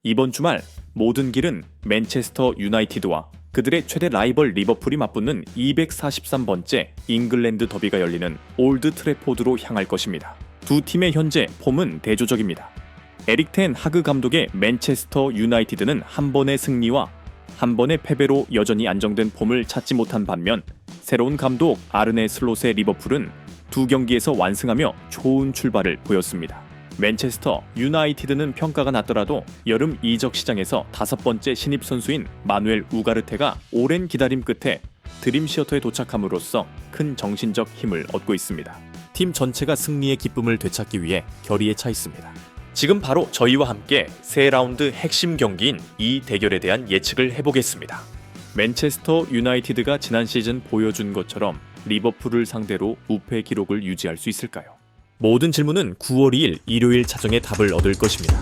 이번 주말 모든 길은 맨체스터 유나이티드와 그들의 최대 라이벌 리버풀이 맞붙는 243번째 잉글랜드 더비가 열리는 올드 트래포드로 향할 것입니다. 두 팀의 현재 폼은 대조적입니다. 에릭 텐 하그 감독의 맨체스터 유나이티드는 한 번의 승리와 한 번의 패배로 여전히 안정된 폼을 찾지 못한 반면 새로운 감독 아르네 슬롯의 리버풀은 두 경기에서 완승하며 좋은 출발을 보였습니다. 맨체스터 유나이티드는 평가가 낮더라도 여름 이적 시장에서 5번째 신입 선수인 마누엘 우가르테가 오랜 기다림 끝에 드림 시어터에 도착함으로써 큰 정신적 힘을 얻고 있습니다. 팀 전체가 승리의 기쁨을 되찾기 위해 결의에 차 있습니다. 지금 바로 저희와 함께 새 라운드 핵심 경기인 이 대결에 대한 예측을 해보겠습니다. 맨체스터 유나이티드가 지난 시즌 보여준 것처럼 리버풀을 상대로 무패 기록을 유지할 수 있을까요? 모든 질문은 9월 2일 일요일 자정에 답을 얻을 것입니다.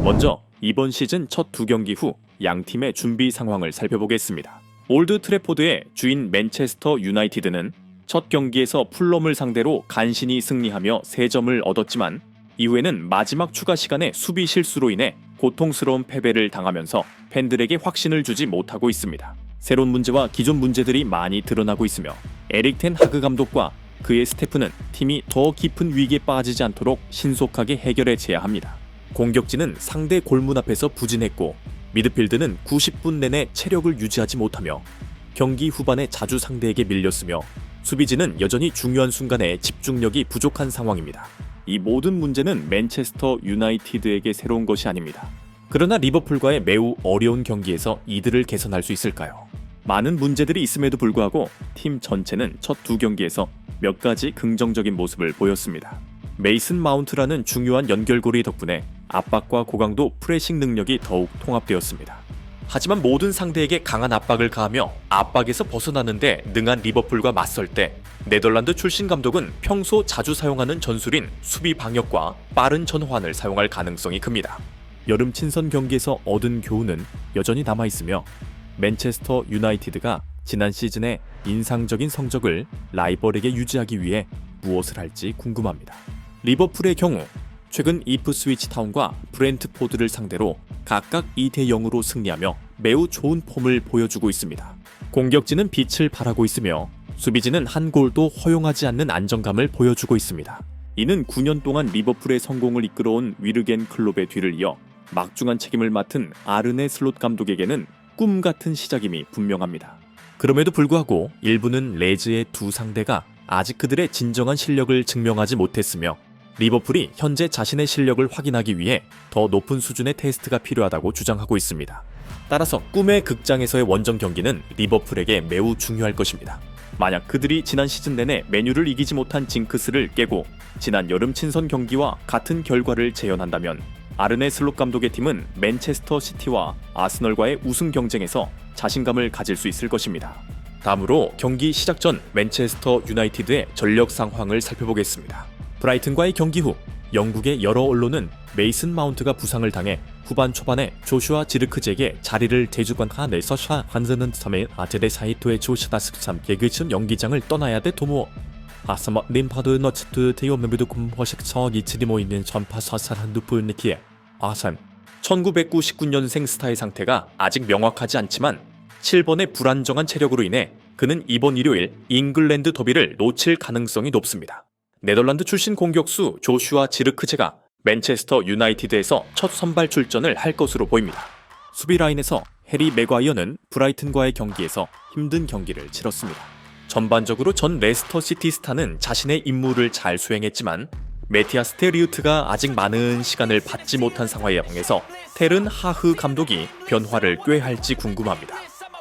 먼저 이번 시즌 첫 두 경기 후 양 팀의 준비 상황을 살펴보겠습니다. 올드 트래포드의 주인 맨체스터 유나이티드는 첫 경기에서 풀럼을 상대로 간신히 승리하며 3점을 얻었지만 이후에는 마지막 추가 시간에 수비 실수로 인해 고통스러운 패배를 당하면서 팬들에게 확신을 주지 못하고 있습니다. 새로운 문제와 기존 문제들이 많이 드러나고 있으며 에릭 텐 하그 감독과 그의 스태프는 팀이 더 깊은 위기에 빠지지 않도록 신속하게 해결해 제야 합니다. 공격진은 상대 골문 앞에서 부진했고 미드필드는 90분 내내 체력을 유지하지 못하며 경기 후반에 자주 상대에게 밀렸으며 수비진은 여전히 중요한 순간에 집중력이 부족한 상황입니다. 이 모든 문제는 맨체스터 유나이티드에게 새로운 것이 아닙니다. 그러나 리버풀과의 매우 어려운 경기에서 이들을 개선할 수 있을까요? 많은 문제들이 있음에도 불구하고 팀 전체는 첫 두 경기에서 몇 가지 긍정적인 모습을 보였습니다. 메이슨 마운트라는 중요한 연결고리 덕분에 압박과 고강도 프레싱 능력이 더욱 통합되었습니다. 하지만 모든 상대에게 강한 압박을 가하며 압박에서 벗어나는데 능한 리버풀과 맞설 때 네덜란드 출신 감독은 평소 자주 사용하는 전술인 수비 방역과 빠른 전환을 사용할 가능성이 큽니다. 여름 친선 경기에서 얻은 교훈은 여전히 남아있으며 맨체스터 유나이티드가 지난 시즌의 인상적인 성적을 라이벌에게 유지하기 위해 무엇을 할지 궁금합니다. 리버풀의 경우 최근 이프스위치 타운과 브렌트포드를 상대로 각각 2대0으로 승리하며 매우 좋은 폼을 보여주고 있습니다. 공격진은 빛을 발하고 있으며 수비진은 한 골도 허용하지 않는 안정감을 보여주고 있습니다. 이는 9년 동안 리버풀의 성공을 이끌어온 위르겐 클롭의 뒤를 이어 막중한 책임을 맡은 아르네 슬롯 감독에게는 꿈같은 시작임이 분명합니다. 그럼에도 불구하고 일부는 레즈의 두 상대가 아직 그들의 진정한 실력을 증명하지 못했으며 리버풀이 현재 자신의 실력을 확인하기 위해 더 높은 수준의 테스트가 필요하다고 주장하고 있습니다. 따라서 꿈의 극장에서의 원정 경기는 리버풀에게 매우 중요할 것입니다. 만약 그들이 지난 시즌 내내 맨유를 이기지 못한 징크스를 깨고 지난 여름 친선 경기와 같은 결과를 재현한다면 아르네 슬롯 감독의 팀은 맨체스터 시티와 아스널과의 우승 경쟁에서 자신감을 가질 수 있을 것입니다. 다음으로 경기 시작 전 맨체스터 유나이티드의 전력 상황을 살펴보겠습니다. 브라이튼과의 경기 후 영국의 여러 언론은 메이슨 마운트가 부상을 당해 후반 초반에 조슈아 지르크제에게 자리를 대주관하내서 환전은 3일 아테데 사이토의 조슈다 스참 개그천 연기장을 떠나야 돼 도모 아스마 림파드 너츠트 대요메비도 kum허식서 이치리 모이는 전파서사한 누프니키에 아산 1999년생 스타의 상태가 아직 명확하지 않지만 7번의 불안정한 체력으로 인해 그는 이번 일요일 잉글랜드 더비를 놓칠 가능성이 높습니다. 네덜란드 출신 공격수 조슈아 지르크제가 맨체스터 유나이티드에서 첫 선발 출전을 할 것으로 보입니다. 수비 라인에서 해리 맥과이어는 브라이튼과의 경기에서 힘든 경기를 치렀습니다. 전반적으로 전 레스터 시티 스타는 자신의 임무를 잘 수행했지만 메티아스 테리우트가 아직 많은 시간을 받지 못한 상황에서 테른 하흐 감독이 변화를 꾀할지 궁금합니다.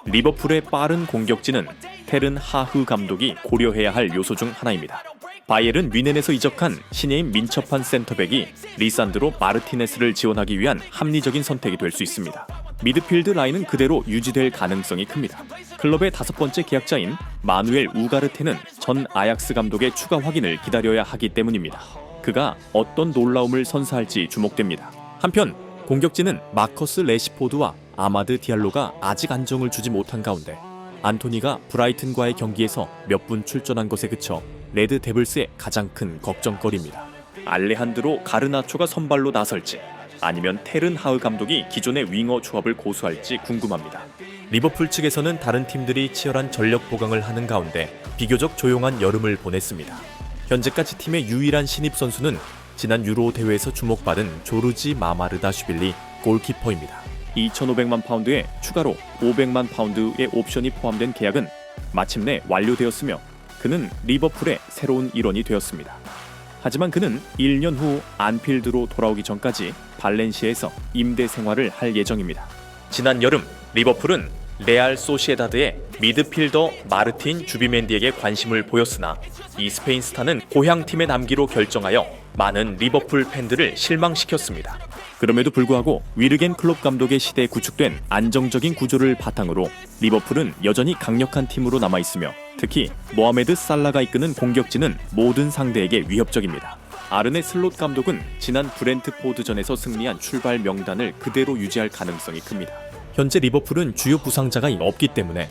리버풀의 빠른 공격진은 테른 하흐 감독이 고려해야 할 요소 중 하나입니다. 바이에른 뮌헨에서 이적한 신예인 민첩한 센터백이 리산드로 마르티네스를 지원하기 위한 합리적인 선택이 될 수 있습니다. 미드필드 라인은 그대로 유지될 가능성이 큽니다. 클럽의 5번째 계약자인 마누엘 우가르테는 전 아약스 감독의 추가 확인을 기다려야 하기 때문입니다. 그가 어떤 놀라움을 선사할지 주목됩니다. 한편 공격진은 마커스 레시포드와 아마드 디알로가 아직 안정을 주지 못한 가운데 안토니가 브라이튼과의 경기에서 몇 분 출전한 것에 그쳐 레드 데블스의 가장 큰 걱정거리입니다. 알레한드로 가르나초가 선발로 나설지 아니면 테른 하흐 감독이 기존의 윙어 조합을 고수할지 궁금합니다. 리버풀 측에서는 다른 팀들이 치열한 전력 보강을 하는 가운데 비교적 조용한 여름을 보냈습니다. 현재까지 팀의 유일한 신입 선수는 지난 유로 대회에서 주목받은 조르지 마마르다슈빌리 골키퍼입니다. 2,500만 파운드에 추가로 500만 파운드의 옵션이 포함된 계약은 마침내 완료되었으며 그는 리버풀의 새로운 일원이 되었습니다. 하지만 그는 1년 후 안필드로 돌아오기 전까지 발렌시아에서 임대 생활을 할 예정입니다. 지난 여름 리버풀은 레알 소시에다드의 미드필더 마르틴 주비멘디에게 관심을 보였으나 이 스페인 스타는 고향팀에 남기로 결정하여 많은 리버풀 팬들을 실망시켰습니다. 그럼에도 불구하고 위르겐 클롭 감독의 시대에 구축된 안정적인 구조를 바탕으로 리버풀은 여전히 강력한 팀으로 남아있으며 특히 모하메드 살라가 이끄는 공격진은 모든 상대에게 위협적입니다. 아르네 슬롯 감독은 지난 브렌트포드전에서 승리한 출발 명단을 그대로 유지할 가능성이 큽니다. 현재 리버풀은 주요 부상자가 없기 때문에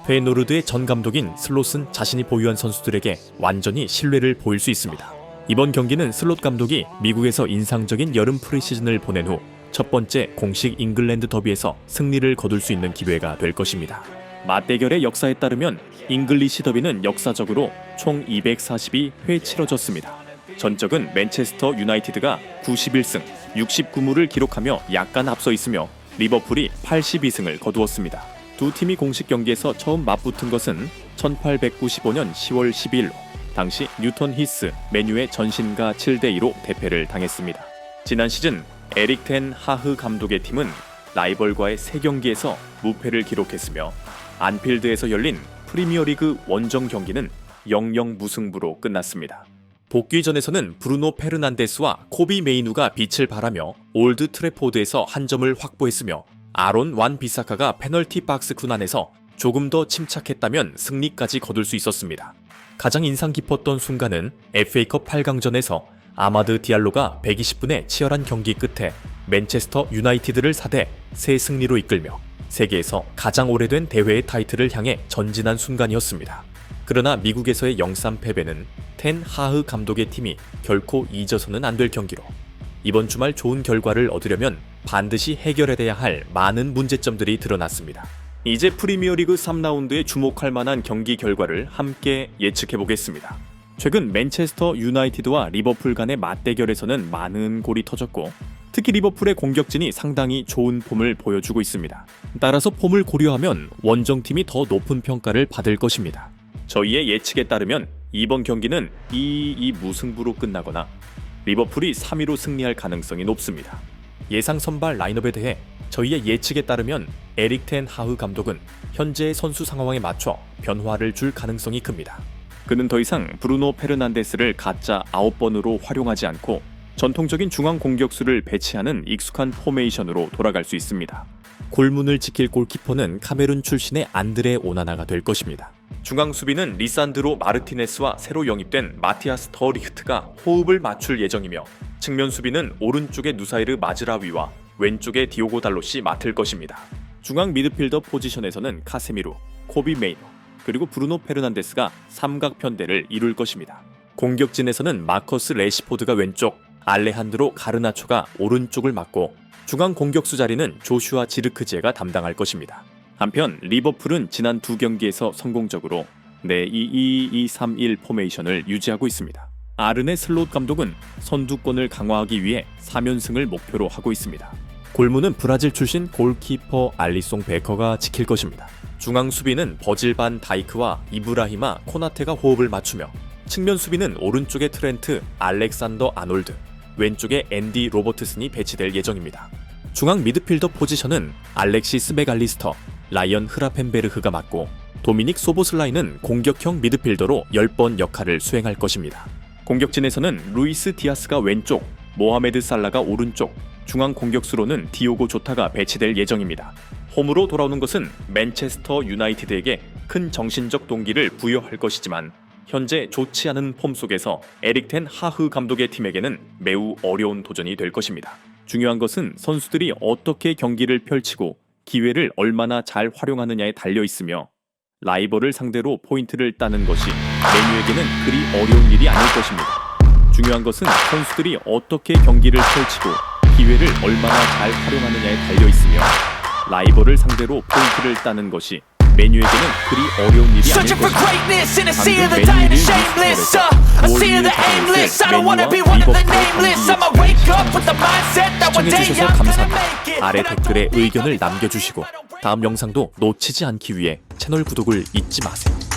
페노르드의 전 감독인 슬롯은 자신이 보유한 선수들에게 완전히 신뢰를 보일 수 있습니다. 이번 경기는 슬롯 감독이 미국에서 인상적인 여름 프리시즌을 보낸 후 첫 번째 공식 잉글랜드 더비에서 승리를 거둘 수 있는 기회가 될 것입니다. 맞대결의 역사에 따르면 잉글리시 더비는 역사적으로 총 242회 치러졌습니다. 전적은 맨체스터 유나이티드가 91승 69무를 기록하며 약간 앞서 있으며 리버풀이 82승을 거두었습니다. 두 팀이 공식 경기에서 처음 맞붙은 것은 1895년 10월 12일로 당시 뉴턴 히스 맨유의 전신과 7대2로 대패를 당했습니다. 지난 시즌 에릭 텐 하흐 감독의 팀은 라이벌과의 3경기에서 무패를 기록했으며 안필드에서 열린 프리미어리그 원정 경기는 0-0 무승부로 끝났습니다. 복귀전에서는 브루노 페르난데스와 코비 메이누가 빛을 발하며 올드 트래포드에서 한 점을 확보했으며 아론 완 비사카가 페널티 박스 군안에서 조금 더 침착했다면 승리까지 거둘 수 있었습니다. 가장 인상 깊었던 순간은 FA컵 8강전에서 아마드 디알로가 120분의 치열한 경기 끝에 맨체스터 유나이티드를 4대 3승리로 이끌며 세계에서 가장 오래된 대회의 타이틀을 향해 전진한 순간이었습니다. 그러나 미국에서의 0-3 패배는 텐 하흐 감독의 팀이 결코 잊어서는 안 될 경기로 이번 주말 좋은 결과를 얻으려면 반드시 해결해야 할 많은 문제점들이 드러났습니다. 이제 프리미어리그 3라운드에 주목할 만한 경기 결과를 함께 예측해보겠습니다. 최근 맨체스터 유나이티드와 리버풀 간의 맞대결에서는 많은 골이 터졌고 특히 리버풀의 공격진이 상당히 좋은 폼을 보여주고 있습니다. 따라서 폼을 고려하면 원정팀이 더 높은 평가를 받을 것입니다. 저희의 예측에 따르면 이번 경기는 2-2 무승부로 끝나거나 리버풀이 3-2로 승리할 가능성이 높습니다. 예상 선발 라인업에 대해 저희의 예측에 따르면 에릭 텐 하흐 감독은 현재의 선수 상황에 맞춰 변화를 줄 가능성이 큽니다. 그는 더 이상 브루노 페르난데스를 가짜 9번으로 활용하지 않고 전통적인 중앙 공격수를 배치하는 익숙한 포메이션으로 돌아갈 수 있습니다. 골문을 지킬 골키퍼는 카메룬 출신의 안드레 오나나가 될 것입니다. 중앙 수비는 리산드로 마르티네스와 새로 영입된 마티아스 더 리흐트가 호흡을 맞출 예정이며 측면 수비는 오른쪽의 누사이르 마즈라위와 왼쪽의 디오고 달롯이 맡을 것입니다. 중앙 미드필더 포지션에서는 카세미루, 코비 메이노, 그리고 브루노 페르난데스가 삼각편대를 이룰 것입니다. 공격진에서는 마커스 레시포드가 왼쪽, 알레한드로 가르나초가 오른쪽을 맡고 중앙 공격수 자리는 조슈아 지르크지에가 담당할 것입니다. 한편 리버풀은 지난 두 경기에서 성공적으로 4-2-2-2-3-1 포메이션을 유지하고 있습니다. 아르네 슬롯 감독은 선두권을 강화하기 위해 3연승을 목표로 하고 있습니다. 골문은 브라질 출신 골키퍼 알리송 베커가 지킬 것입니다. 중앙 수비는 버질 반 다이크와 이브라히마 코나테가 호흡을 맞추며 측면 수비는 오른쪽에 트렌트, 알렉산더 아놀드, 왼쪽에 앤디 로버트슨이 배치될 예정입니다. 중앙 미드필더 포지션은 알렉시스 맥알리스터, 라이언 흐라펜베르흐가 맡고 도미닉 소보슬라이는 공격형 미드필더로 10번 역할을 수행할 것입니다. 공격진에서는 루이스 디아스가 왼쪽, 모하메드 살라가 오른쪽, 중앙 공격수로는 디오고 조타가 배치될 예정입니다. 홈으로 돌아오는 것은 맨체스터 유나이티드에게 큰 정신적 동기를 부여할 것이지만 현재 좋지 않은 폼 속에서 에릭 텐 하흐 감독의 팀에게는 매우 어려운 도전이 될 것입니다. 중요한 것은 선수들이 어떻게 경기를 펼치고 기회를 얼마나 잘 활용하느냐에 달려 있으며 라이벌을 상대로 포인트를 따는 것이 메뉴에게는 그리 어려운 일이 아닐 것입니다. 중요한 것은 선수들이 어떻게 경기를 펼치고 기회를 얼마나 잘 활용하느냐에 달려 있으며 라이벌을 상대로 포인트를 따는 것이 메뉴에게는 그리 어려운 일이 아닐 것입니다. 방금 메뉴를 시청해주셔서 감사합니다. 아래 댓글에 의견을 남겨주시고 다음 영상도 놓치지 않기 위해 채널 구독을 잊지 마세요.